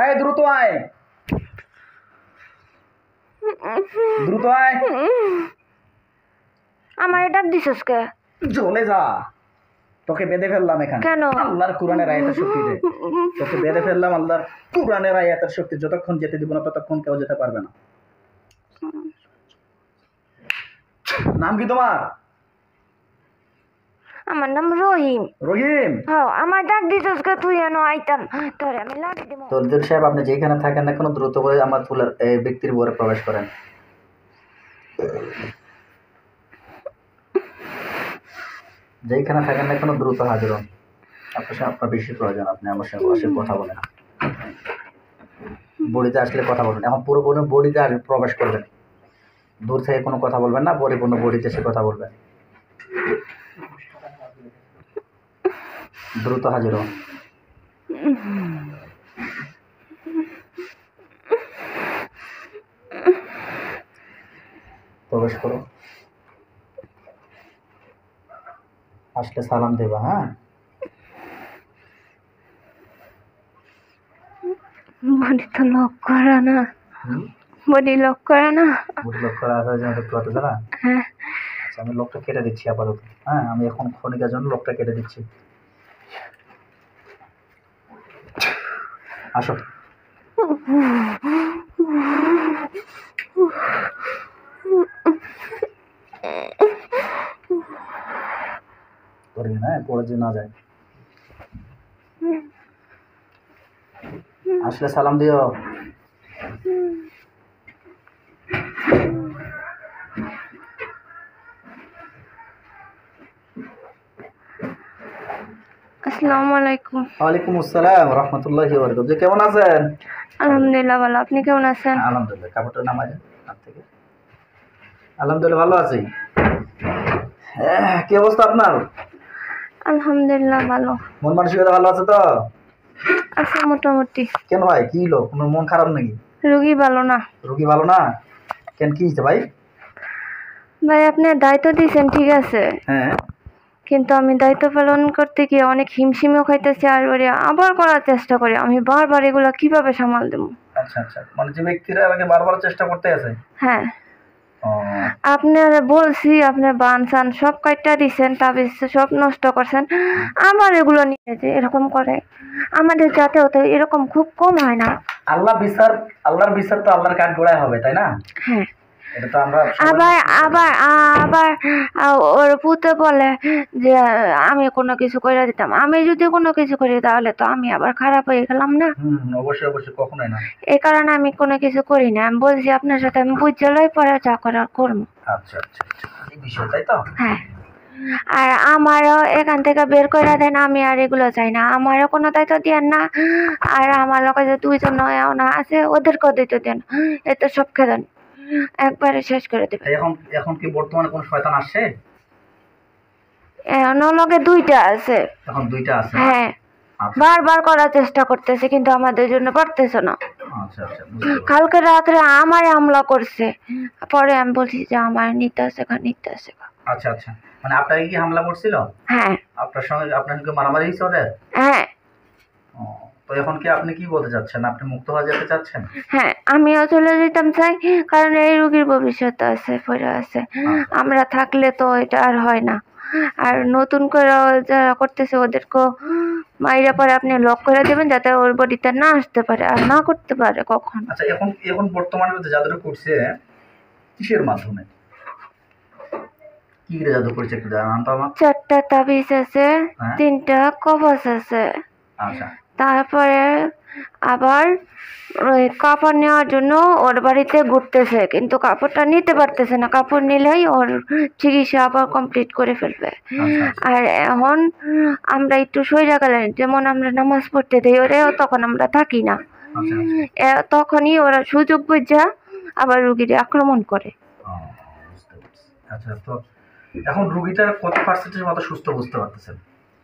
এই দ্রুত আয়, দ্রুত আয়। আমার ডাক দিছস কে? চলে যা, তোকে বেঁধে ফেললাম এখানে কেন? আল্লাহর কোরআনের আয়াতের শক্তিতে। তোকে বেঁধে ফেললাম আল্লাহর কোরআনের আয়াতের শক্তি। যতক্ষণ যেতে দিব না ততক্ষণ কেউ যেতে পারবে না। নাম কি তোমার? আমার নাম রহিম। রহিম? হ্যাঁ, আমার ডাক দিছস কে? তুই এনো আইতাম তোরে আমি লাঠি দিব। তলদের সাহেব, আপনি যেখানে থাকেন না কেন দ্রুত করে আমার ফুলের এই ব্যক্তির ঘরে প্রবেশ করেন। যেখানে থাকেন না কেন দ্রুত হাজির হন। আপনার বেশি প্রয়োজন, আপনি আমার সঙ্গে বসে কথা বলেন। বডিতে আসলে কথা বলবেন, এখন পুরোপুরি বডিতে প্রবেশ করবেন। দূর থেকে কোনো কথা বলবেন না, পরিপূর্ণ বডিতে এসে কথা বলবেন। দ্রুত হাজির হন। প্রবেশ করো, আসলে সালাম দেবা। হ্যাঁ, বডি তো লক করা না। বডি লক করা না। বডি লক করা আছে, যেন দেখতে পাচ্ছ না? হ্যাঁ। আচ্ছা, আমি লকটা কেটে দিচ্ছি আপাতত। হ্যাঁ, আমি এখন ক্ষণিকের জন্য লকটা কেটে দিচ্ছি। আসো। না, পড়ে যে না যায়। আসলে সালাম দিও। আসসালামু আলাইকুম। ওয়ালাইকুম আসসালাম রাহমাতুল্লাহি ওয়া বারাকাতুহু। কেমন আছেন? আলহামদুলিল্লাহ ভালো, আপনি কেমন আছেন? আলহামদুলিল্লাহ। কাপড়টা নামাই দেন হাত থেকে। আলহামদুলিল্লাহ ভালো আছি। কি অবস্থা আপনার? আলহামদুলিল্লাহ ভালো। মন মানসিকতা ভালো আছে তো? আছে মোটামুটি। কেন ভাই, কি হলো? কোনো মন খারাপ নাকি? রোগী ভালো না। রোগী ভালো না? কেন, কি হয়েছে ভাই? ভাই আপনি দায়িত্ব দিয়েছেন ঠিক আছে, হ্যাঁ, কিন্তু আমি দায়িত্ব পালন করতে গিয়ে অনেক হিমশিমও খাইতেছি আর ওরে আবার করার চেষ্টা করি। আমি বারবার এগুলা কিভাবে সামাল দেবো? আচ্ছা আচ্ছা, মানে যে ব্যক্তিরা আমাকে বারবার চেষ্টা করতে আছে। হ্যাঁ, আপনার বলছি, আপনার বান সান সব কাটটা দিচ্ছেন, তাবিজ সব নষ্ট করছেন, আবার এগুলো নিয়ে যে এরকম করে। আমাদের জাতেও তো এরকম খুব কম হয় না। আল্লাহর বিচার তো আল্লাহর কাঠ গোড়ায় হবে, তাই না? হ্যাঁ। এটা তো আমরা আবার আবার আবার ওর পুতে বলে যে আমি কোনো কিছু করে দিতাম। আমি যদি কোনো কিছু করি তাহলে তো আমি আবার খারাপ হয়ে গেলাম না। অবশ্যই অবশ্যই, কখনোই না। এই কারণে আমি কোনো কিছু করি না। আমি বলছি আপনার সাথে আমি বুঝালই পরে যা করার করবো। আচ্ছা আচ্ছা, এই বিষয় তাই তো? হ্যাঁ, আর আমারও এখান থেকে বের করে দেন, আমি আর এগুলো চাই না। আমারও কোনো দায়িত্ব দেন না, আর আমার লোক যে দুইজন না আছে ওদেরকেও দায়িত্ব দেন। এতে সব খেলেন একবারে শেষ করে দেবে। এখন কি বর্তমানে কোন শয়তান আসছে? লগে দুইটা আছে। এখন দুইটা আছে? হ্যাঁ, বারবার করার চেষ্টা করতেছে কিন্তু আমাদের জন্য পারতেছে না। আচ্ছা আচ্ছা, কালকে রাত্রে আমারে হামলা করছে, পরে আমি বলছি যে আমার নিতে আছে। আচ্ছা আচ্ছা, মানে আপনাকে কি হামলা করছিল? হ্যাঁ। আপনার সঙ্গে মারামারি হয়েছে ওদের? হ্যাঁ। তো এখন কি আপনি কি বলতে চাচ্ছেন? আপনি মুক্ত হয়ে যেতে চাচ্ছেন? হ্যাঁ, আমিও চলে যেতাম চাই, কারণ এই রোগীর ভবিষ্যৎ আছে, পড়ে আছে। আমরা থাকলে তো এটা আর হয় না। আর নতুন করে যারা করতেছে ওদেরকেও মাইরা পরে আপনি লক করে দেবেন যাতে ওর বডিতে না আসতে পারে আর না করতে পারে কখন। আচ্ছা, এখন বর্তমানে জাদুটা করছে কিসের মাধ্যমে? কি জাদু করছে একটু জানান তো আমার। 4টা তাবিজ আছে, 3টা কবচ আছে। আচ্ছা, তারপরে আবার ওই কাপড় নেওয়ার জন্য ওর বাড়িতে ঘুরতেছে, কিন্তু কাপড়টা নিতে পারতেছে না। কাপড় নিলেই ওর চিকিৎসা আবার কমপ্লিট করে ফেলবে। আর এখন আমরা একটু সইরা গেলেন, যেমন আমরা নামাজ পড়তে দিই ওরেও, তখন আমরা থাকি না। তখনই ওরা সুযোগ বুঝা আবার রুগীরে আক্রমণ করে। আচ্ছা, তো এখন রুগীটার কত পার্সেন্টের মতো সুস্থ বুঝতে পারতেছেন?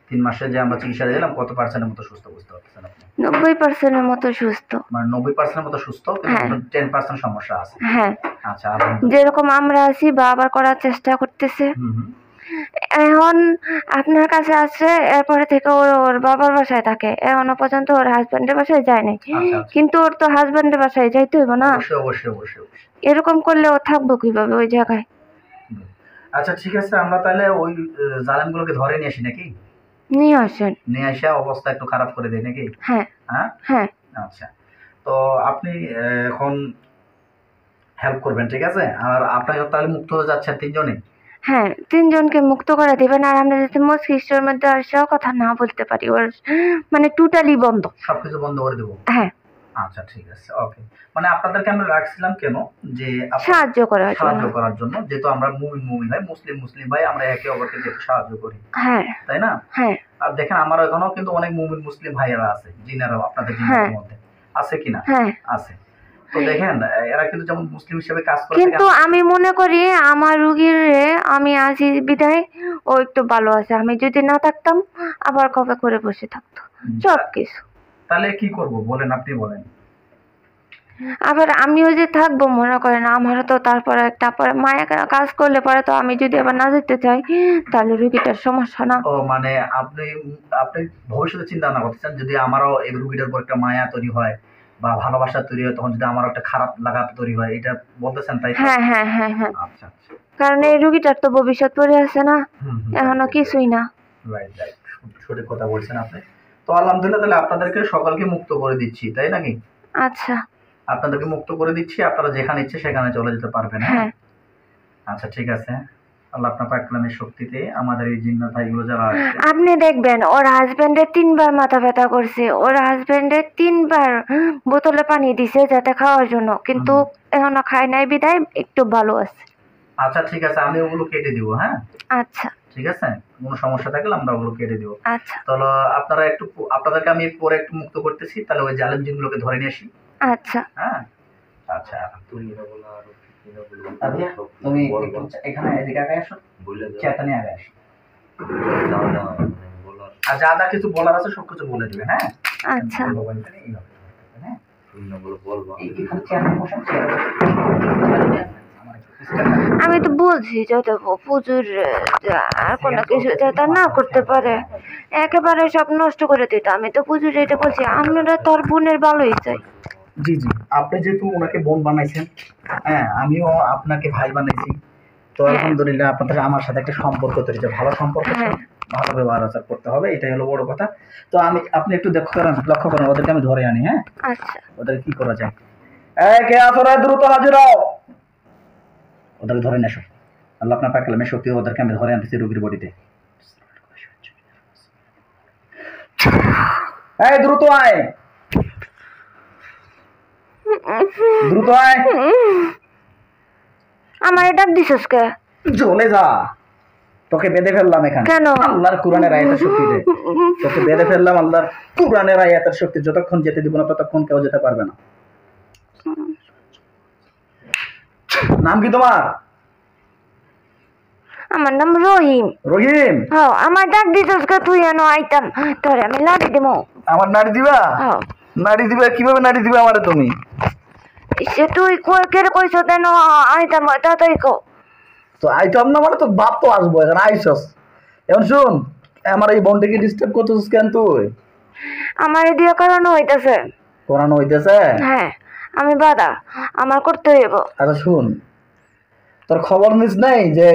3 মাসে যে আমরা চিকিৎসা দিলাম, কত পার্সেন্টের মতো সুস্থ বুঝতে পারতেছেন আপনি? 90%-এর মতো সুস্থ। মানে 90%-এর মতো সুস্থ, কিন্তু 10% সমস্যা আছে। হ্যাঁ, আচ্ছা, যেরকম আমরা আছি বা আবার করার চেষ্টা করতেছে। এখন আপনার কাছে আসছে, এরপরে থেকে ওর বাবার বাসায় থাকে, এখনো পর্যন্ত ওর হাজবেন্ডের বাসায় যায় নাই। আচ্ছা আচ্ছা, কিন্তু ওর তো হাজবেন্ডের বাসায় যাইতে হইব না, অবশ্যই অবশ্যই অবশ্যই অবশ্যই। এরকম করলে ও থাকবো কিভাবে ওই জায়গায়? হুম। আচ্ছা ঠিক আছে, আমরা তাহলে ওই জালেমগুলোকে ধরে নিয়ে আসি নাকি? নিয়ে আসেন। নিয়ে আসা অবস্থা একটু খারাপ করে দেয় নাকি? হ্যাঁ হ্যাঁ হ্যাঁ আচ্ছা। তো আপনি এখন হেল্প করবেন, ঠিক আছে? আর আপনারা তাহলে মুক্ত হয়ে যাচ্ছেন তিনজনে? হ্যাঁ, তিনজনকে মুক্ত করে দিবেন। আর আমরা যাতে মস্তিষ্কের মধ্যে আর সেও কথা না বলতে পারি, ওর মানে টোটালি বন্ধ। সবকিছু বন্ধ করে দেবো? হ্যাঁ, আচ্ছা ঠিক আছে, ওকে। মানে আপনাদেরকে আমরা রাখছিলাম কেন, যে সাহায্য করার সাহায্য জন্য। করার জন্য, যেহেতু আমরা মুমিন ভাই, মুসলিম ভাই, আমরা একে অপরকে যেহেতু সাহায্য করি, হ্যাঁ তাই না? হ্যাঁ আর দেখেন আমার এখানেও কিন্তু অনেক মুসলিম ভাইয়েরা আছে, জিনারাও আপনাদের হ্যাঁ জিনাদের মধ্যে আছে কিনা? হ্যাঁ। আছে। তো দেখেন এরা কিন্তু যেমন মুসলিম হিসেবে কাজ করে কিন্তু থাকে। আমি মনে করি আমার রুগীর আমি আছি বিদায় ও একটু ভালো আছে। আমি যদি না থাকতাম আবার কবে করে বসে থাকতো সব কিছু। তাহলে কি করব বলেন, আপনি বলেন। আবার আমিও যে থাকবো মনে করেন, আমারও তো তারপরে একটা পরে মায়া কাজ করলে পরে তো আমি যদি আবার না যেতে চাই তাহলে রুগীটার সমস্যা না। ও মানে আপনি আপনি ভবিষ্যতে চিন্তা ভাবনা করতেছেন, যদি আমারও এই রুগীটার উপর একটা মায়া তৈরি হয় বা ভালোবাসা তৈরি হয়, তখন যদি আমারও একটা খারাপ লাগা তৈরি হয়, এটা বলতেছেন তাই তো? হ্যাঁ হ্যাঁ হ্যাঁ হ্যাঁ। আচ্ছা আচ্ছা। কারণ এই রুগীটার তো ভবিষ্যৎ পড়ে আছে না, এখনো কিছুই না। রাইট রাইট, সঠিক কথা বলছেন আপনি। তো আলহামদুলিল্লাহ, তাহলে আপনাদেরকে সকলকে মুক্ত করে দিচ্ছি, তাই নাকি? আচ্ছা আপনাদেরকে মুক্ত করে দিচ্ছি, আপনারা যেখানে ইচ্ছে সেখানে চলে যেতে পারবেন। হ্যাঁ হ্যাঁ। আচ্ছা ঠিক আছে। আল্লাহ আপনার পাক কালামের শক্তিতে আমাদের এই জিন্নাত ভাইগুলো যারা আছে, আপনি দেখবেন ওর হাজবেন্ডের 3বার মাথা ব্যথা করছে, ওর হাজবেন্ডের 3বার বোতলে পানি দিছে যাতে খাওয়ার জন্য, কিন্তু এখনো খায় নাই বিদায় একটু ভালো আছে। আচ্ছা ঠিক আছে, আমি ওগুলো কেটে দিব। হ্যাঁ আচ্ছা ঠিক আছে, কোনো সমস্যা থাকলে আমরা ওগুলো কেটে দিব। আচ্ছা তাহলে আপনারা একটু, আপনাদেরকে আমি পরে একটু মুক্ত করতেছি, তাহলে ওই জালেম জিনগুলোকে ধরে নিয়ে আসি। আচ্ছা। হ্যাঁ আচ্ছা, আবিয়া, তুমি একটু এখানে এদিকে আগে আসো, চেয়ারটা নিয়ে আগে আসো। আর যা যা কিছু বলার আছে সব কিছু বলে দিবে। হ্যাঁ আচ্ছা হ্যাঁ, এইখানে চেয়ারে বসেন, চেয়ারে আমার একটু পিছনে। আমি তো বলছি যাতে পুজোর আর কোনো কিছু যাতে না করতে পারে, একেবারে সব নষ্ট করে দিত। আমি তো পুজোর এটা বলছি, আমরা তোর বোনের ভালোই চাই। জি জি, আপনি যেহেতু ওনাকে বোন বানাইছেন, হ্যাঁ আমিও আপনাকে ভাই বানাইছি, তো আলহামদুলিল্লাহ আপনাদের আমার সাথে একটা সম্পর্ক তৈরি হয়েছে, ভালো সম্পর্ক, হ্যাঁ। ভালো ব্যবহার আচার করতে হবে, এটাই হলো বড় কথা। তো আপনি একটু লক্ষ্য করেন, ওদেরকে আমি ধরে আনি। হ্যাঁ আচ্ছা ওদের কি করা যায়? কে আসরা, দ্রুত হাজির হও, ওদেরকে ধরে নিয়ে আসো। আল্লাহ আপনার পাক কালামের শক্তি, ওদেরকে আমি ধরে আনতেছি রোগীর বডিতে। এই দ্রুত আয়, দ্রুত আয়। আমার ডাক দিছিস কে? চলে যা, তোকে বেঁধে ফেললাম এখানে কেন? আল্লাহর কোরআনের আয়াতের শক্তিতে। তোকে বেঁধে ফেললাম আল্লাহর কোরআনের আয়াতের শক্তি, যতক্ষণ যেতে দিব না ততক্ষণ কেউ যেতে পারবে না। নাম কি তোমার? আমার নাম রহিম। রহিম? হ্যাঁ। আমার ডাক দিছিস কে? তুই এনো আইতাম তোরে আমি লাড়ি দেবো। আমার নাড়ি দিবা? হ্যাঁ। নাড়ি দিবা? কিভাবে নাড়ি দিবা আমারে তুমি? সে তুই কই কে কইছ তেন আইতাম তাড়াতাড়ি কো। তো আইতাম না মানে তো বাপ তো আসবো, এখন আইসস। এখন শুন, আমার এই বোনটাকে ডিস্টার্ব করতেছিস কেন তুই? আমার দিয়ে করানো হইতাছে। করানো হইতেছে? হ্যাঁ আমি বাধা, আমার করতে হইব। আচ্ছা শুন, তোর খবর নিস নাই যে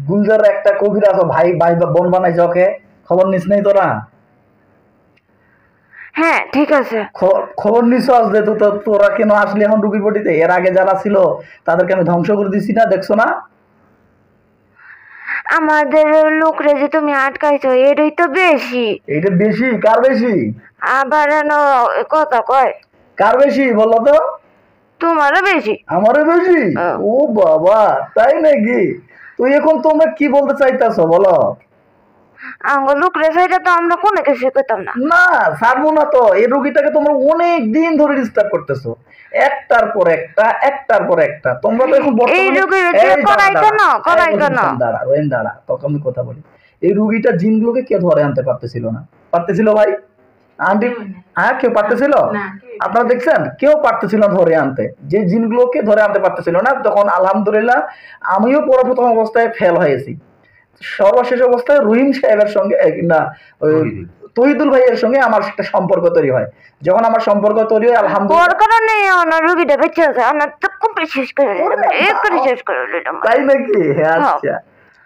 গুলজার একটা কবিরাজ ভাই ভাই বা বোন বানাইছে, ওকে খবর নিস নাই তোরা? হ্যাঁ ঠিক আছে। খবর নিস যে তোরা কেন আসলি এখন রুগীর বডিতে? এর আগে যারা ছিল তাদেরকে আমি ধ্বংস করে দিছি না, দেখছো না? আমাদের লোকরে যে তুমি আটকাইছো এটাই তো বেশি। এইটা বেশি? কার বেশি? আবার কথা কয়। কার বেশি বলো তো? তোমারও বেশি। আমারও বেশি? ও বাবা, তাই নাকি? তুই এখন তোমরা কি বলতে চাইতেছো বলো? আঙ্গুল লোকরে সেটা তো আমরা কোনো কিছু করতাম না। না ছাড়বো না তো, এই রোগীটাকে তোমরা অনেক দিন ধরে ডিস্টার্ব করতেছো, একটার পর একটা, একটার পর একটা। তোমরা তো এখন এই রোগীর করাই কেন করাই কেন? দাঁড়া রোহিন দাঁড়া, তোকে আমি কথা বলি। এই রুগীটা জিনগুলোকে কেউ ধরে আনতে পারতেছিল না? পারতেছিল ভাই? আন্টি হ্যাঁ, কেউ পারতেছিল? আপনারা দেখছেন কেউ পারতেছিল না ধরে আনতে, যে জিনগুলোকে ধরে আনতে পারতেছিল না। তখন আলহামদুলিল্লাহ আমিও প্রথম অবস্থায় ফেল হয়েছি, সর্বশেষ অবস্থায় রহিম সাহেবের সঙ্গে না ওই তহিদুল ভাইয়ের সঙ্গে আমার একটা সম্পর্ক তৈরি হয়। যখন আমার সম্পর্ক তৈরি হয় আলহামদুলিল্লাহ, ওর কারণে আমার রুগীটা বেঁচে আছে, আমার তো কমপ্লিট শেষ করে দিলাম, একবারে শেষ করে দিলাম। তাই নাকি? আচ্ছা,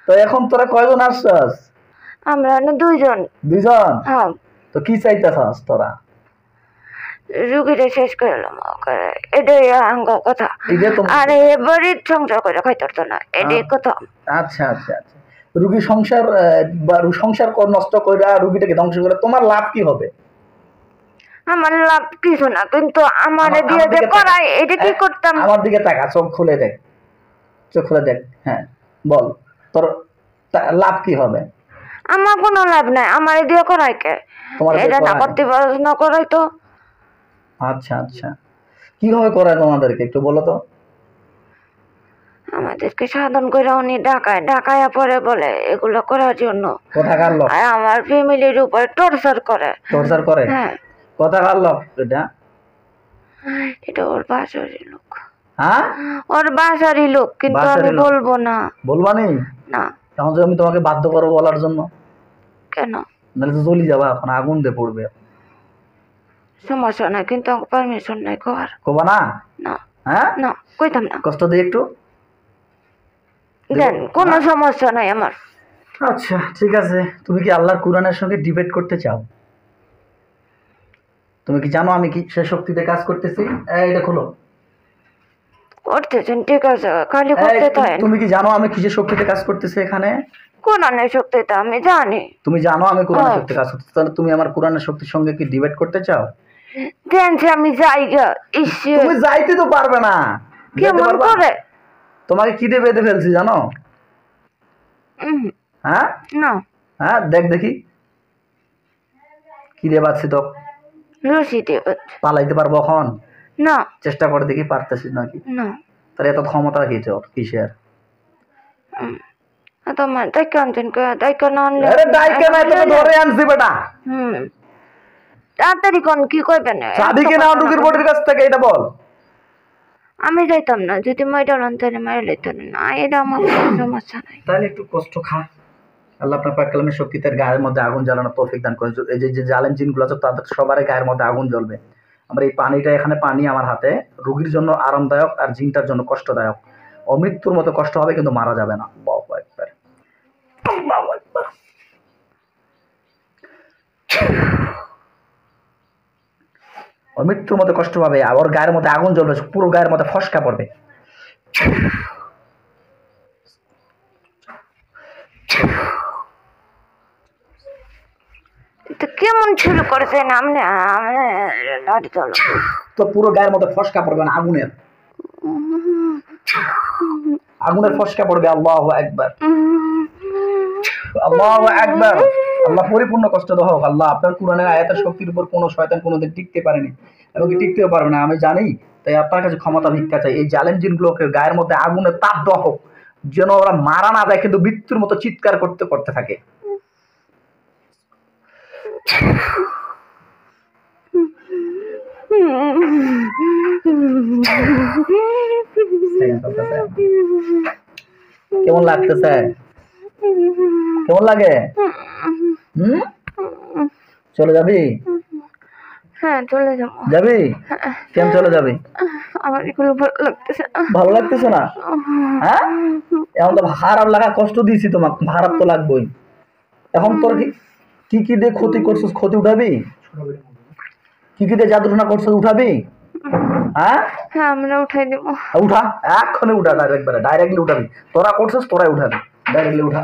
তো এখন তোরা কয়জন আসছস? আমরা না দুইজন। দুইজন? হ্যাঁ। তো কি চাইতেছস তোরা? রুগীটা শেষ করে দিলাম, এটাই আঙ্গ কথা। আর এবারে সংসার করে খাইতে না, এটাই কথা। আচ্ছা আচ্ছা আচ্ছা, রুগী সংসার বা সংসার নষ্ট করে রুগীটাকে ধ্বংস করে তোমার লাভ কি হবে? আমার লাভ কিছু না, কিন্তু আমার দিয়ে যে করাই এটা কি করতাম। আমার দিকে তাকা, চোখ খুলে দেখ, চোখ খুলে দেখ। হ্যাঁ বল, তোর লাভ কি হবে? আমার কোনো লাভ নাই, আমার দিয়ে করাই কে? এটা না করতে পারো না করাই তো। আচ্ছা আচ্ছা, কিভাবে করায় তোমাদেরকে একটু বলো তো। আমাদেরকে সাধন করে উনি ঢাকায় পরে বলে এগুলো করার জন্য। কোথাকার লোক? আমার ফ্যামিলির উপর টর্চার করে। টর্চার করে? হ্যাঁ। কোথাকার লোক এটা? এটা ওর বাসারই লোক। হ্যাঁ, ওর বাসারই লোক, কিন্তু আমি বলবো না। বলবা নি? না। তখন যদি আমি তোমাকে বাধ্য করবো বলার জন্য? কেন? নাহলে তো জ্বলি যাবা, এখন আগুন দিয়ে পড়বে। সমস্যা নাই, কিন্তু পারমিশন নাই কর। কবা না? না। হ্যাঁ না, কইতাম না। কষ্ট দিই একটু দেন, কোনো সমস্যা নাই আমার। আচ্ছা ঠিক আছে, তুমি কি আল্লাহর কোরআনের সঙ্গে ডিবেট করতে চাও? তুমি কি জানো আমি কি সে শক্তিতে কাজ করতেছি? এইটা খোলো। করতেছেন ঠিক আছে, খালি করতে থাকেন। তুমি কি জানো আমি কি যে শক্তিতে কাজ করতেছি এখানে? কোরআনের শক্তিতে আমি জানি। তুমি জানো আমি কোরআনের শক্তিতে কাজ করতেছি, তাহলে তুমি আমার কোরআনের শক্তির সঙ্গে কি ডিবেট করতে চাও? দেন যে আমি যাই গা। তুমি যাইতে তো পারবে না। কেমন করে? তোমাকে কি দিয়ে বেঁধে ফেলছি জানো? হ্যাঁ না। হ্যাঁ দেখ দেখি কি দিয়ে বাঁধছি তো। রশি দিয়ে। পালাইতে পারবো এখন? না। চেষ্টা করে দেখি পারতেছিস নাকি। না। তাহলে এত ক্ষমতা কি তোর কিসের? তোমার ডাইকা আনছেন কে? ডাইকা না আনলে? আরে ডাইকা না, তোকে ধরে আনছি বেটা। তাড়াতাড়ি কোন কি কইবেন? চাবি কে নাও রুগীর বডির কাছ থেকে, এটা বল। আমি যাইতাম না, যদি মাইরা লন্তানে মাইরা লইতেন না, এটা আমার কোনো সমস্যা নাই। তাহলে একটু কষ্ট খা। আল্লাহ আপনার পাক কালামের শক্তি তার গায়ের মধ্যে আগুন জ্বালানোর তৌফিক দান করেন। এই যে জালেম জিনগুলো আছে তাদের সবার গায়ের মধ্যে আগুন জ্বলবে। আমার এই পানিটা, এখানে পানি আমার হাতে, রোগীর জন্য আরামদায়ক আর জিনটার জন্য কষ্টদায়ক। অমৃত্যুর মতো কষ্ট হবে কিন্তু মারা যাবে না। আল্লাহু আকবার, আল্লাহু আকবার। অমৃত্যুর মতো কষ্ট পাবে, আর ওর গায়ের মধ্যে আগুন জ্বলবে, পুরো গায়ের মধ্যে ফসকা পড়বে। কেমন শুরু করেছেন আপনি? লাঠি চলো তো পুরো গায়ের মধ্যে ফসকা পড়বে না, আগুনের আগুনের ফসকা পড়বে। আল্লাহু আকবার, আল্লাহু আকবার। আল্লাহ পরিপূর্ণ কষ্ট দাও হোক। আল্লাহ আপনার কোরআনের আয়াতের শক্তির উপর কোনো শয়তান কোনোদিন টিকতে পারেনি এবং টিকতেও পারবে না, আমি জানি। তাই আপনার কাছে ক্ষমতা ভিক্ষা চাই, এই জালেম জিনগুলোকে গায়ের মধ্যে আগুনের তাপ দেওয়া হোক, যেন ওরা মারা না যায় কিন্তু মৃত্যুর মতো চিৎকার করতে করতে থাকে। কেমন লাগতেছে? কেমন লাগে? চলে যাবি? হ্যাঁ চলে যাবো। যাবি? কেন চলে যাবি? আমার এগুলো ভালো লাগতেছে। ভালো লাগতেছে না? হ্যাঁ, এখন তো খারাপ লাগা, কষ্ট দিয়েছি তোমাকে, খারাপ তো লাগবেই। এখন তোর কি কি দিয়ে ক্ষতি করছিস, ক্ষতি উঠাবি? কি কি দিয়ে জাদুটনা করছিস, উঠাবি? হ্যাঁ হ্যাঁ আমরা উঠাই দেব। উঠা, এক্ষণে উঠা, ডাইরেক্টলি উঠাবি। তোরা করছিস, তোরাই উঠাবি, ডাইরেক্টলি উঠা।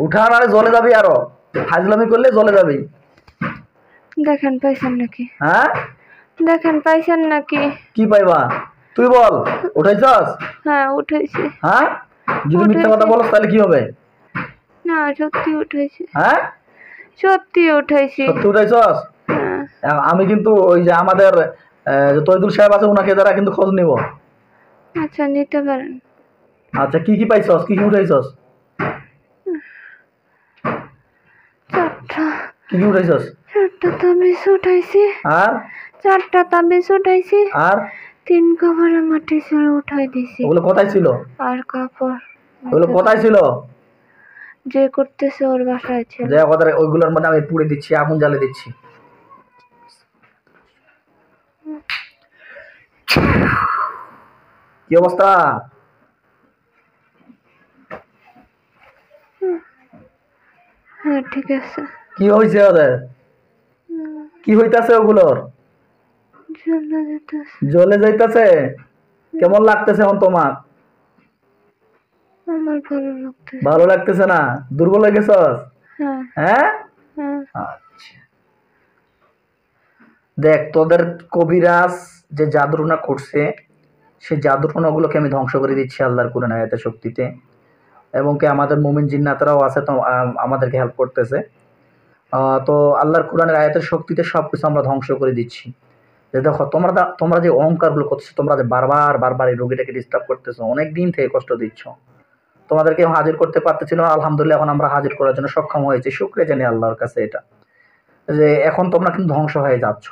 উঠা, নাহলে জ্বলে যাবি, আরো ফাজলামি করলে জ্বলে যাবি। দেখেন পাইছেন নাকি? হ্যাঁ দেখেন পাইছেন নাকি? কি পাইবা? তুই বল, উঠাইছস? হ্যাঁ উঠাইছি। হ্যাঁ, যদি মিথ্যা কথা বলস তাহলে কি হবে? না সত্যি উঠাইছি। হ্যাঁ সত্যি উঠাইছি। সত্যি উঠাইছস? আমি কিন্তু ওই যে আমাদের তৈদুল সাহেব আছে, ওনাকে দ্বারা কিন্তু খোঁজ নিব। আচ্ছা নিতে পারেন। আচ্ছা কি কি পাইছস, কি কি উঠাইছস? কি কি উঠাইছস? 4টা তাবিজ উঠাইছি, আর 4টা তাবিজ উঠাইছি, আর 3 কাপড়ের মাটি ছিল উঠাই দিছি। ওগুলো কোথায় ছিল? আর কাপড় ওগুলো কোথায় ছিল? যে করতেছে ওর বাসায় ছিল। যে কথা ওইগুলোর মধ্যে আমি পুড়ে দিচ্ছি, আগুন জ্বালে দিচ্ছি। কি অবস্থা? হ্যাঁ ঠিক আছে। কি হয়েছে ওদের? কি হইতাছে ওগুলোর? জ্বলে যেতেছে। জ্বলে যাইতাছে? কেমন লাগতেছে এখন তোমার? আমার ভালো লাগতেছে। ভালো লাগতেছে না? দুর্বল হয়ে গেছস? হ্যাঁ হ্যাঁ, হ্যাঁ। আচ্ছা। দেখ, তোদের কবিরাজ যে জাদুটনা করছে, সেই জাদুটনাগুলোকে আমি ধ্বংস করে দিচ্ছি আল্লাহর কুরআন আয়াতের শক্তিতে। এবং কি আমাদের মুমিন জিন্নাতরাও আছে, তো আমাদেরকে হেল্প করতেছে। তো আল্লাহর কুরআনের আয়াতের শক্তিতে সবকিছু আমরা ধ্বংস করে দিচ্ছি। যে দেখো, তোমরা যে অহংকারগুলো করতেছো, তোমরা যে বারবার এই রোগীটাকে ডিস্টার্ব করতেছো, অনেক দিন থেকে কষ্ট দিচ্ছ, তোমাদেরকে হাজির করতে পারতেছিল না। আলহামদুলিল্লাহ, এখন আমরা হাজির করার জন্য সক্ষম হয়েছি। শুকরিয়া জানি আল্লাহর কাছে এটা, যে এখন তোমরা কিন্তু ধ্বংস হয়ে যাচ্ছ।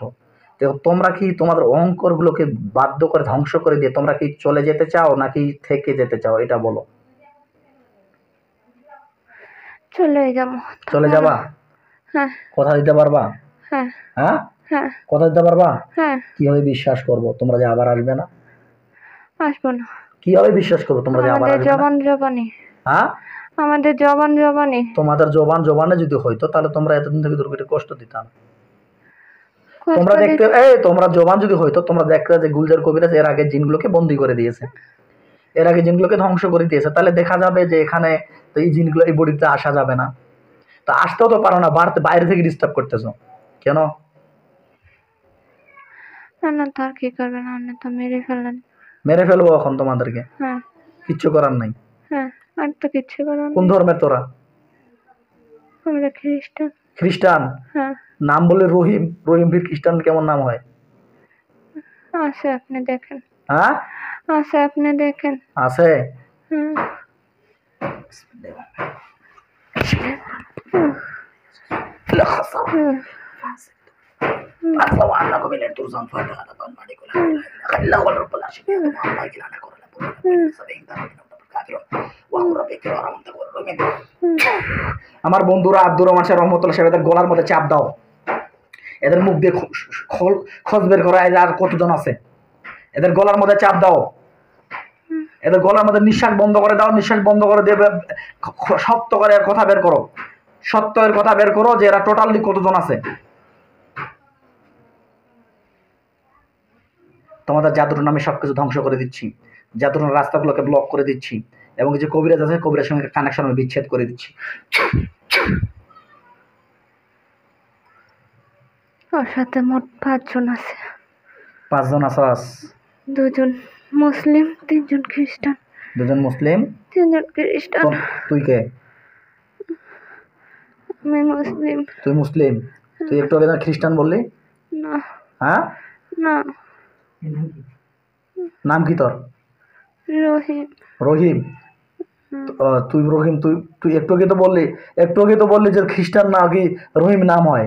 দেখো, তোমরা কি তোমাদের অহংকারগুলোকে বাধ্য করে ধ্বংস করে দিয়ে তোমরা কি চলে যেতে চাও নাকি থেকে যেতে চাও? এটা বলো। চলে যাবো। চলে যাবা? হ্যাঁ কথা দিতে পারবা? হ্যাঁ হ্যাঁ, হ্যাঁ কথা দিতে পারবা? হ্যাঁ। কিভাবে বিশ্বাস করবো তোমরা যে আবার আসবে না? আসবো না। কিভাবে বিশ্বাস করবো তোমরা যে আবার আমাদের আসবে না? জবান জবানি। হ্যাঁ, আমাদের জবান জবানি। তোমাদের জবানে যদি হইতো তাহলে তোমরা এতদিন থেকে দুর্গটি কষ্ট দিতাম। কষ্ট তোমরা দেখতে, দিতে- তোমরা জবান যদি হইতো, তোমরা দেখতে যে গুলজার কবিরাজ এর আগে জিনগুলোকে বন্দি করে দিয়েছে, এর আগে জিনগুলোকে ধ্বংস করে দিয়েছে। তাহলে দেখা যাবে যে এখানে তো এই জিনগুলো এই বডিতে আসা যাবে না। তা আসতেও তো পারো না, বাইরে থেকে ডিস্টার্ব করতেছো কেন? না না, তার কি করবেন, আপনি তো মেরে ফেলেন। মেরে ফেলবো এখন তোমাদেরকে, হ্যাঁ কিচ্ছু করার নাই। হ্যাঁ, আর তো কিচ্ছু করার কোন নেই। ধর্মের তোরা? আমরা খ্রিস্টান। খ্রিস্টান? হ্যাঁ নাম বলে রহিম, রহিম ফির খ্রিস্টান কেমন নাম হয়? আছে, আপনি দেখেন। হ্যাঁ, আছে, আপনি দেখেন। আছে। হুম। হুম। আমার বন্ধুরা আব্দুর রহমান সাহেব রহমতুল্লাহ সাহেব, এদের গলার মধ্যে চাপ দাও, এদের মুখ দিয়ে খোঁজ বের করা। আর কতজন আছে? এদের গলার মধ্যে চাপ দাও, এদের গলার মধ্যে নিঃশ্বাস বন্ধ করে দাও, নিঃশ্বাস বন্ধ করে দেবে। সত্য করে কথা বের করো, সত্যের কথা বের করো যে এরা টোটালি কতজন আছে। তোমাদের জাদুর নামে সবকিছু ধ্বংস করে দিচ্ছি, জাদুর রাস্তাগুলোকে ব্লক করে দিচ্ছি, এবং যে কবিরাজ আছে কবিরাজের সঙ্গে কানেকশন আমি বিচ্ছেদ করে দিচ্ছি। ওর সাথে মোট 5 জন আছে। 5 জন আসাস? 2 জন মুসলিম, 3 জন খ্রিস্টান। 2 জন মুসলিম, 3 জন খ্রিস্টান। তুই কে? আমি মুসলিম। তুই মুসলিম? তুই একটু আগে খ্রিস্টান বললি না হ্যাঁ? না, নাম কি তোর? রহিম। রহিম? তুই রহিম, তুই একটু আগে তো বললি যে খ্রিস্টান নাকি রহিম নাম হয়।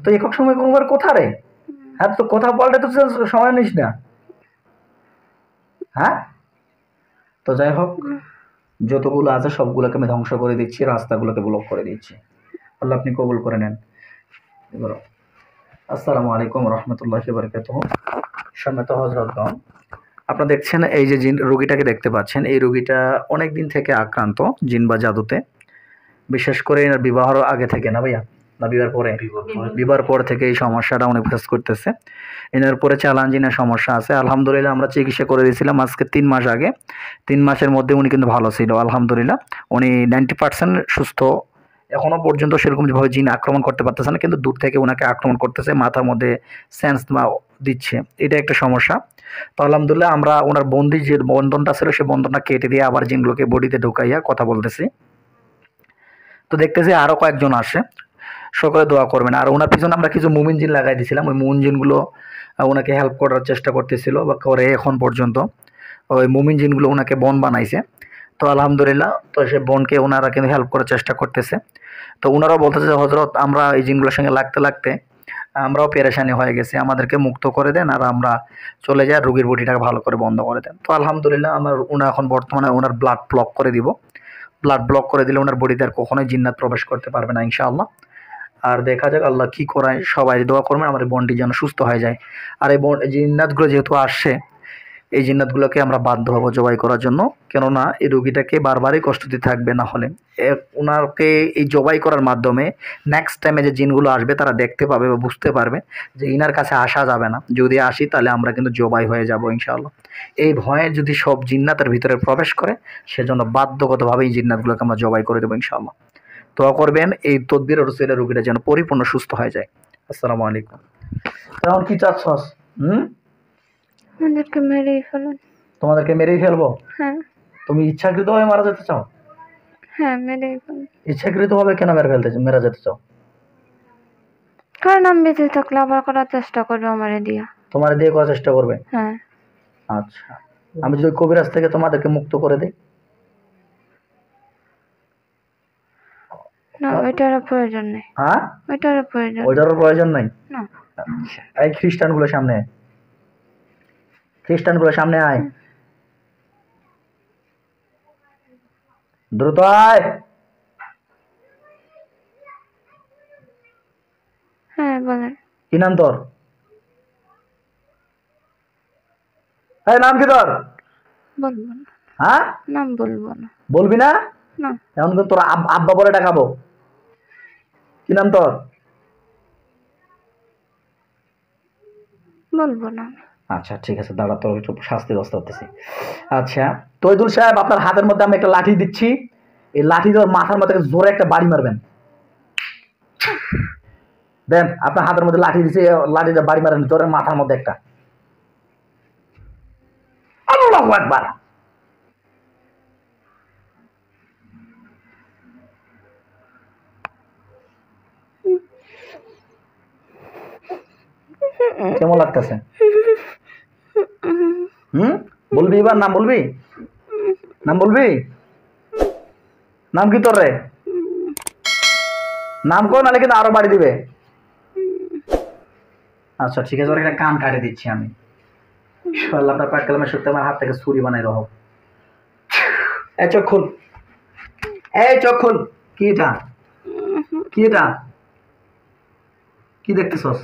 তো একক সময় কোনবার কথা রে? হ্যাঁ, তো কথা বলতে তো সময় নিস না। হ্যাঁ, তো যাই হোক, যতগুলো আছে সবগুলোকে আমি ধ্বংস করে দিচ্ছি, রাস্তাগুলোকে ব্লক করে দিচ্ছি। আল্লাহ আপনি কবুল করে নেন। আসসালামু আলাইকুম রহমতুল্লাহি ওয়া বারাকাতুহু। সম্মানিত হযরতগণ, আপনারা দেখছেন এই যে জিন রোগীটাকে দেখতে পাচ্ছেন, এই রোগীটা অনেক দিন থেকে আক্রান্ত জিন বা জাদুতে। বিশেষ করে এনার বিবাহর আগে থেকে, না ভাইয়া, না বিবাহের পরে? বিবাহের পর থেকে এই সমস্যাটা অনেক ফেস করতেছে। এনার পরে চালান জিনের সমস্যা আছে। আলহামদুলিল্লাহ, আমরা চিকিৎসা করে দিয়েছিলাম আজকে 3 মাস আগে। 3 মাসের মধ্যে উনি কিন্তু ভালো ছিল আলহামদুলিল্লাহ। উনি 90% সুস্থ। এখনো পর্যন্ত সেরকমভাবে জিন আক্রমণ করতে পারতেছে না, কিন্তু দূর থেকে ওনাকে আক্রমণ করতেছে, মাথার মধ্যে সেন্স দিচ্ছে। এটা একটা সমস্যা। তো আলহামদুলিল্লাহ, আমরা ওনার যে বন্ধনটা ছিল সেই বন্ধনটা কেটে দিয়ে আবার জিনগুলোকে বডিতে ঢুকাইয়া কথা বলতেছি। তো দেখতেছি আরও কয়েকজন আসে, সকলে দোয়া করবেন। আর ওনার পিছনে আমরা কিছু মুমিন জিন লাগাই দিয়েছিলাম, ওই মুমিন জিনগুলো ওনাকে হেল্প করার চেষ্টা করতেছিল বা করে এখন পর্যন্ত। ওই মুমিন জিনগুলো ওনাকে বন বানাইছে। তো আলহামদুলিল্লাহ, তো সে বনকে ওনারা কিন্তু হেল্প করার চেষ্টা করতেছে। তো ওনারাও বলতেছে যে হজরত আমরা এই জিনগুলোর সঙ্গে লাগতে লাগতে আমরাও পেরেশানি হয়ে গেছি, আমাদেরকে মুক্ত করে দেন আর আমরা চলে যাই, রোগীর বডিটাকে ভালো করে বন্ধ করে দেন। তো আলহামদুলিল্লাহ আমার ওনার এখন বর্তমানে ওনার ব্লাড ব্লক করে দিব, ব্লাড ব্লক করে দিলে ওনার বডিতে আর কখনোই জিন্নাত প্রবেশ করতে পারবে না ইনশাআল্লাহ। আর দেখা যাক আল্লাহ কি করায়, সবাই দোয়া করবেন আমার এই বোনটি যেন সুস্থ হয়ে যায়। আর এই জিন্নাতগুলো যেহেতু আসছে, এই জিন্নাতগুলোকে আমরা বাধ্য হবো জবাই করার জন্য, কেননা এই রোগীটাকে বারবারই কষ্ট দিতে থাকবে, না হলে ওনাকে এই জবাই করার মাধ্যমে নেক্সট টাইমে যে জিনগুলো আসবে তারা দেখতে পাবে বা বুঝতে পারবে যে ইনার কাছে আসা যাবে না, যদি আসি তাহলে আমরা কিন্তু জবাই হয়ে যাব ইনশাআল্লাহ। এই ভয়ে যদি সব জিন্নাতের ভিতরে প্রবেশ করে, সেজন্য বাধ্যগতভাবে এই জিন্নাতগুলোকে আমরা জবাই করে দেবো ইনশাআল্লাহ। দোয়া করবেন এই তদবিরের রসিলায় রোগীটা যেন পরিপূর্ণ সুস্থ হয়ে যায়। আসসালামু আলাইকুম। এখন কি চাচ্ছস? আমাদেরকে মেরেই ফেলুন। তোমাদেরকে মেরেই ফেলবো? হ্যাঁ। তুমি ইচ্ছাকৃতভাবে মারা যেতে চাও? হ্যাঁ, মেরেই ফেলুন। ইচ্ছাকৃতভাবে কেন মেরা যেতে চাও? কারণ আমি বেঁচে থাকলে আবার করার চেষ্টা করবে আমারে দিয়া। তোমার দিয়ে করার চেষ্টা করবে? হ্যাঁ। আচ্ছা, আমি যদি কবিরাজ থেকে তোমাদেরকে মুক্ত করে দিই? না, ওইটারও প্রয়োজন নেই। হ্যাঁ, ওইটারও প্রয়োজন ওইটারও প্রয়োজন নাই। না। আচ্ছা, এই খ্রিস্টানগুলো সামনে আয়, খ্রিস্টানগুলো সামনে আয়, দ্রুত আয়। হ্যাঁ, বলেন। কি নাম তোর? এই নাম কি তোর? বলবো না। হ্যাঁ, নাম বলবো না। বলবি না? না। এখন কিন্তু তোর আব্বা বলে ডাকাবো। কি নাম তোর? বলবো না। আচ্ছা ঠিক আছে, দাঁড়া, তোর একটু শাস্তির ব্যবস্থা করতেছি। আচ্ছা তৈদুল সাহেব, আপনার হাতের মধ্যে আমি একটা লাঠি দিচ্ছি, এই লাঠি তোর মাথার মধ্যে জোরে একটা বাড়ি মারবেন। দেন, আপনার হাতের মধ্যে লাঠি দিচ্ছি, লাঠিটা বাড়ি মারেন জোরে মাথার মধ্যে একটা। আল্লাহু আকবার। কেমন লাগতেছে? বলবি এবার? নাম বলবি? নাম বলবি? নাম কি তোর রে? নাম কর, নাহলে কিন্তু আরো বাড়ি দিবে। আচ্ছা ঠিক আছে, ওর একটা কান কাটে দিচ্ছি আমি। ইনশাআল্লাহ আপনার পাক কালামের সত্যি আমার হাত থেকে ছুরি বানাই দেবো। এই চোখ খুল, এই চোখ খুল। কি এটা? কি এটা? কি দেখতেছস?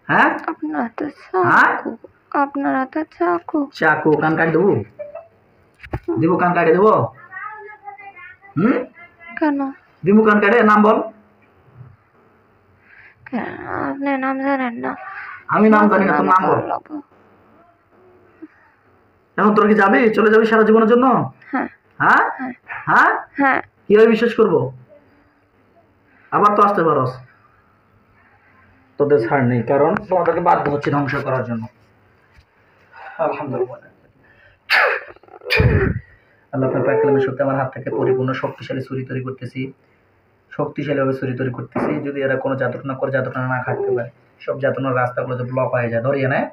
হ্যাঁ, আপনার হাতে চাকু। আপনার হাতে চাকু। চাকু? কান কাটি দেবো? দিব কান কাটে দেবো? কেন? দিব কান কাটে। নাম বল। আপনি নাম জানেন না? আমি নাম জানি না, তোর নাম বল। এখন তোর কি যাবি, চলে যাবি সারা জীবনের জন্য? হ্যাঁ। হ্যাঁ হ্যাঁ হ্যাঁ। কিভাবে বিশ্বাস করবো? আবার তো আসতে পারস, তোদের ছাড় নেই, কারণ তোমাদেরকে বাধ্য হচ্ছে ধ্বংস করার জন্য। আলহামদুলিল্লাহ, আল্লাহ আপনার পাক কালামের সত্যি আমার হাত থেকে পরিপূর্ণ শক্তিশালী ছুরি তৈরি করতেছি, শক্তিশালীভাবে ছুরি তৈরি করতেছি। যদি এরা কোনো যাতনা করে, যাতনা না খাটতে পারে, সব যাতনার রাস্তাগুলো যে ব্লক হয়ে যায়, ধরিয়ে নেয়,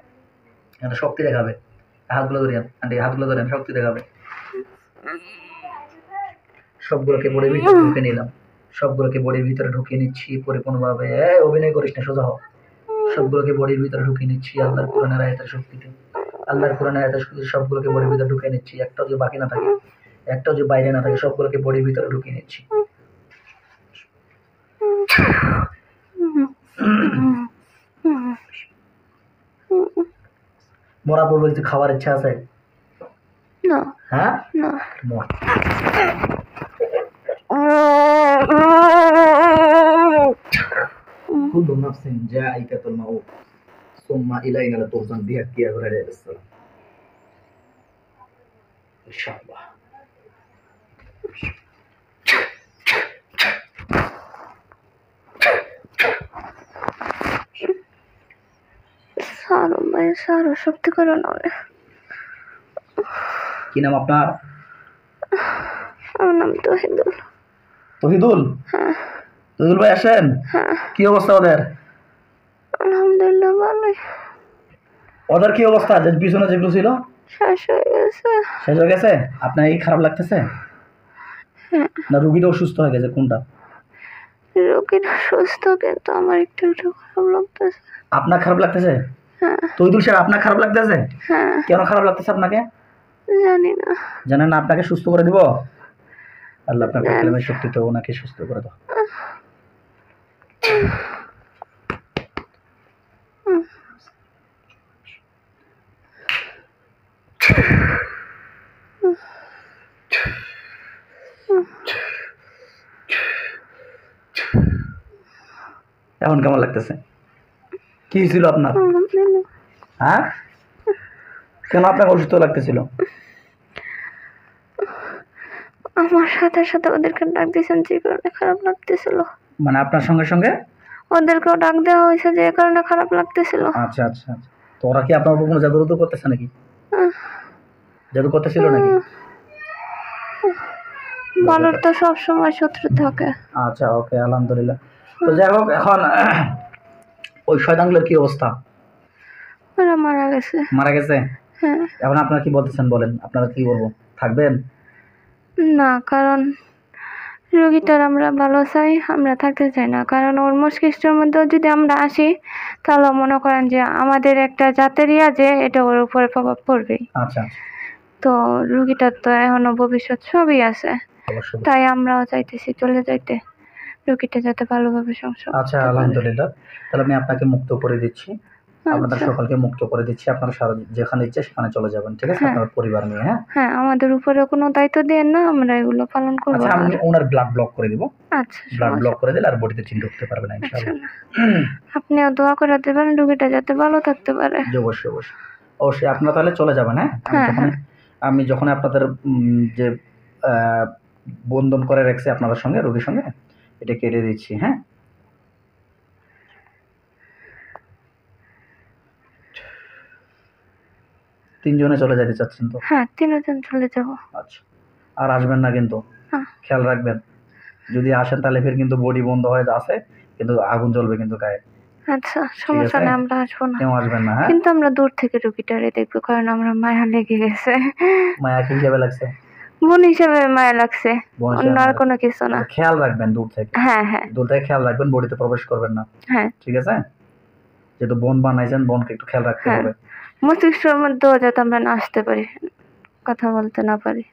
এটা শক্তি দেখাবে। হাতগুলো ধরিয়ে আন্টি, হাতগুলো ধরেন, শক্তি দেখাবে। সবগুলোকে বডির ভিতরে ঢুকে নিলাম, সবগুলোকে বডির ভিতরে ঢুকিয়ে নিচ্ছি পরিপূর্ণভাবে। অভিনয় করিস না, সোজা হ। সবগুলোকে বডির ভিতরে ঢুকিয়ে নিচ্ছি আল্লাহর কোরআনের আয়াতের শক্তিতে। আল্লাহর কোরআনের আয়াতের শক্তিতে সবগুলোকে বডির ভিতরে ঢুকিয়ে নিচ্ছি, একটাও যে বাকি না থাকে, একটাও যে বাইরে না থাকে, সবগুলোকে বডির ভিতরে ঢুকিয়ে নিচ্ছি। মরা পূর্বে কিছু খাবার ইচ্ছা আছে? না। হ্যাঁ না। كل نفس جائكة الموت ثم إلينا لترجعون بها كي عليه السلام إن شاء الله. সারো ভাই, সারো, শক্তি করো না। কি নাম আপনার? আমার নাম তহিদুল। তহিদুল? হ্যাঁ। তহিদুল ভাই আসেন। হ্যাঁ। কি অবস্থা ওদের? আলহামদুলিল্লাহ ভালোই। ওদের কি অবস্থা? যে পিছনে যেগুলো ছিল শেষ হয়ে গেছে। শেষ হয়ে গেছে? আপনার কি খারাপ লাগতেছে? না রুগীটা অসুস্থ হয়ে গেছে, কোনটা? রোগীটা সুস্থ, কিন্তু আমার একটু একটু খারাপ লাগতেছে। আপনার খারাপ লাগতেছে? হ্যাঁ তৈদুল সাহেব আপনার খারাপ লাগতেছে? হ্যাঁ, কেন খারাপ লাগতেছে আপনাকে? জানি না। জানেন না? আপনাকে সুস্থ করে দিব। আল্লাহ আপনার কালামের শক্তিতে ওনাকে সুস্থ করে দাও। এখন কেমন লাগতেছে? কি ছিল আপনার? আলহামদুলিল্লাহ। হ্যাঁ, কেন আপনাকে অসুস্থ লাগতেছিল? আমার সাথে সাথে ওদেরকে ডাক দিয়েছেন, যে কারণে খারাপ লাগতেছিল। মানে আপনার সঙ্গে সঙ্গে ওদেরকেও ডাক দেওয়া হয়েছে, যে কারণে খারাপ লাগতেছিল। আচ্ছা আচ্ছা আচ্ছা। তো ওরা কি আপনার উপর কোনো জাদু করতেছে নাকি? জাদু করতেছিল নাকি? ভালোর তো সবসময় শত্রু থাকে। আচ্ছা, ওকে, আলহামদুলিল্লাহ। তো যাই হোক, এখন ওই শয়তানগুলোর কি অবস্থা? ওরা মারা গেছে। মারা গেছে? হ্যাঁ। এখন আপনারা কি বলতেছেন বলেন, আপনারা কি করবো? থাকবেন? না, কারণ রোগীটার আমরা ভালো চাই, আমরা থাকতে চাই না। কারণ ওর মস্তিষ্কের মধ্যেও যদি আমরা আসি, তাহলে মনে করেন যে আমাদের একটা জাতেরই আছে, এটা ওর উপরে প্রভাব পড়বেই। আচ্ছা, তো রোগীটার তো এখনো ভবিষ্যৎ সবই আছে, অবশ্যই। তাই আমরাও চাইতেছি চলে যাইতে, রোগীটা যাতে ভালোভাবে সংসার আচ্ছা, করতে পারে। আলহামদুলিল্লাহ। তাহলে আমি আপনাকে মুক্ত করে দিচ্ছি, আপনাদের আচ্ছা। সকলকে মুক্ত করে দিচ্ছি। আপনারা যেখানে ইচ্ছে সেখানে চলে যাবেন, ঠিক আছে? হ্যাঁ। আপনার পরিবার নিয়ে। হ্যাঁ, হ্যাঁ, আমাদের উপরে কোনো দায়িত্ব দেন না, আমরা এগুলো পালন করবো আচ্ছা, না আমি আর। ওনার ব্লাড ব্লক করে দিব। আচ্ছা, ব্লাড সমস্যা ব্লক করে দিলে আর বডিতে চিন ঢুকতে পারবে না, আচ্ছা ইনশাআল্লাহ। না। আপনিও দোয়া করে দেবেন রোগীটা যাতে ভালো থাকতে পারে। জি, অবশ্যই অবশ্যই অবশ্যই। আপনারা তাহলে চলে যাবেন। হ্যাঁ, হ্যাঁ। আমি যখন আপনাদের যে বন্ধন করে রাখছি আপনাদের সঙ্গে, রোগীর সঙ্গে, এটা কেটে দিচ্ছি। হ্যাঁ, তিনজনে চলে যেতে চাচ্ছেন তো? হ্যাঁ, তিনজন চলে যাবো। আচ্ছা, আর আসবেন না কিন্তু, হ্যাঁ। খেয়াল রাখবেন। যদি আসেন তাহলে ফের কিন্তু বডি বন্ধ হয়ে আছে, কিন্তু আগুন জ্বলবে কিন্তু গায়ে। আচ্ছা, সমস্যা আছে? নেই, আমরা আসবো না। কেউ আসবেন না। হ্যাঁ, কিন্তু আমরা দূর থেকে রোগীটারে দেখবো, কারণ আমরা মায়া লেগে গেছে। মায়া কি হিসাবে লাগছে? বোন হিসেবে মায়া লাগছে, বোন হিসেবে অন্য আর মায়া কোনো কিছু না। আচ্ছা, খেয়াল রাখবেন দূর থেকে। হ্যাঁ হ্যাঁ দূর থেকে খেয়াল রাখবেন, বডিতে প্রবেশ করবেন না। হ্যাঁ ঠিক আছে? যেহেতু বোন বানাইছেন, বোনকে একটু খেয়াল রাখতে হ্যাঁ, হবে। মস্তিষ্কের মধ্যেও যাতে আমরা না আসতে পারি, কথা বলতে না পারি।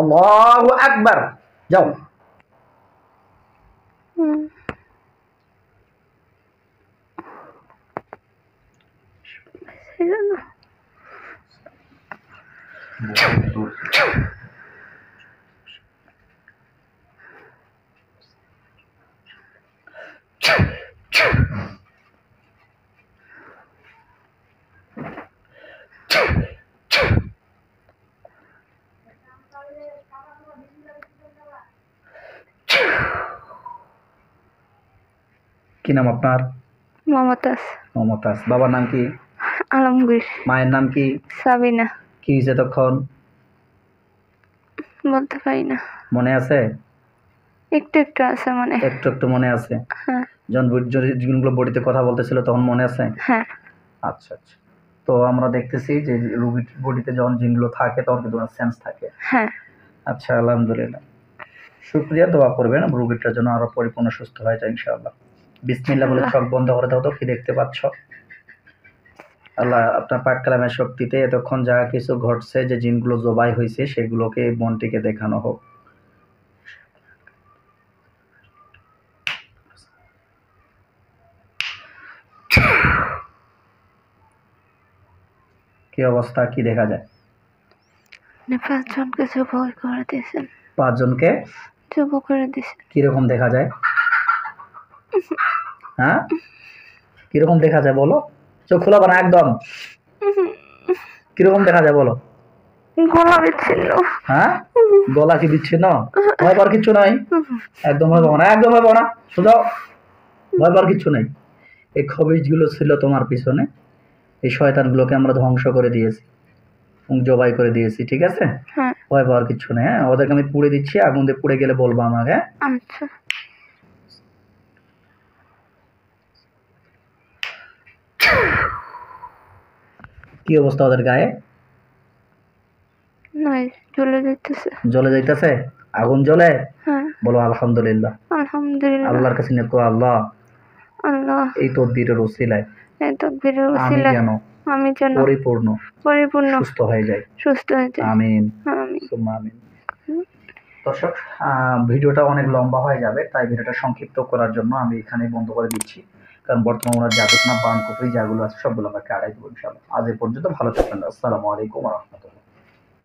আল্লাহু আকবার। যাও। হুম। সেজন্য কি নাম আপনার? মমতাজ। মমতাজ। বাবার নাম কি? আলমগীর। মায়ের নাম কি? সাবিনা। কি হয়েছে তখন? বলতে পারি না, মনে আছে? একটু একটু আছে মনে। একটু একটু মনে আছে। হ্যাঁ যখন জিনগুলো বডিতে কথা বলতেছিল তখন মনে আছে? হ্যাঁ। আচ্ছা আচ্ছা। তো আমরা দেখতেছি যে রোগীর বডিতে যখন জিনগুলো থাকে তখন কিন্তু সেন্স থাকে। হ্যাঁ। আচ্ছা, আলহামদুলিল্লাহ। শুকরিয়া, দোয়া করবেন রোগীটার জন্য আরো পরিপূর্ণ সুস্থ হয়ে যায় ইনশাআল্লাহ। বিসমিল্লাহ বলে চোখ বন্ধ করে দাও তো। কি দেখতে পাচ্ছ? আল্লাহ আপনার পাক কালামের শক্তিতে এতক্ষণ যা কিছু ঘটছে, যে জিনগুলো জবাই হয়েছে, সেগুলোকে মনটিকে দেখানো হোক। কি অবস্থা, কি দেখা যায়? 5 জনকে জবাই করে দিয়েছেন। 5 জনকে জবাই করে দিয়েছেন। কিরকম দেখা যায়? হ্যাঁ, কিরকম দেখা যায় বলো? চোখ খোলা বানা একদম। কিরকম দেখা যায় বলো? গলা বিচ্ছিন্ন। হ্যাঁ, গলা কি বিচ্ছিন্ন? ভয় পাওয়ার কিচ্ছু নাই, একদম ভয় পাবো না, একদম ভয় পাবো না, সোজাও, ভয় পাওয়ার কিচ্ছু নেই। এই খবিজগুলো ছিল তোমার পিছনে, এই শয়তানগুলোকে আমরা ধ্বংস করে দিয়েছি, জবাই করে দিয়েছি, ঠিক আছে? হ্যাঁ। ভয় পাওয়ার কিচ্ছু নেই। হ্যাঁ, ওদেরকে আমি পুড়ে দিচ্ছি, আগুন দিয়ে পুড়ে গেলে বলবো আমাকে। আচ্ছা। কি অবস্থা ওদের গায়ে? নাই, চলে যাইতেছে। জ্বলে যাইতেছে? আগুন জ্বলে? হ্যাঁ, বলো আলহামদুলিল্লাহ। আলহামদুলিল্লাহ। আল্লাহর কাছে নিয়ে করো, আল্লাহ আল্লাহ এই তদবিরের ওসিলায় এই তাকবীরের আমি ওসিলায় যেন আমি যেন পরিপূর্ণ পরিপূর্ণ সুস্থ হয়ে যাই। সুস্থ হয়ে যাই। আমিন আমিন। সুম্মা আমিন। দর্শক, ভিডিওটা অনেক লম্বা হয়ে যাবে, তাই ভিডিওটা সংক্ষিপ্ত করার জন্য আমি এখানে বন্ধ করে দিচ্ছি। কারণ বর্তমানে ওনার যাবতীয় বান কুফরি যাগুলো আছে সবগুলো আমাকে আড়াই দেবো ইনশাআল্লাহ। আজ এ পর্যন্ত, ভালো থাকবেন। আসসালামু আলাইকুম ওয়া রাহমাতুল্লাহ।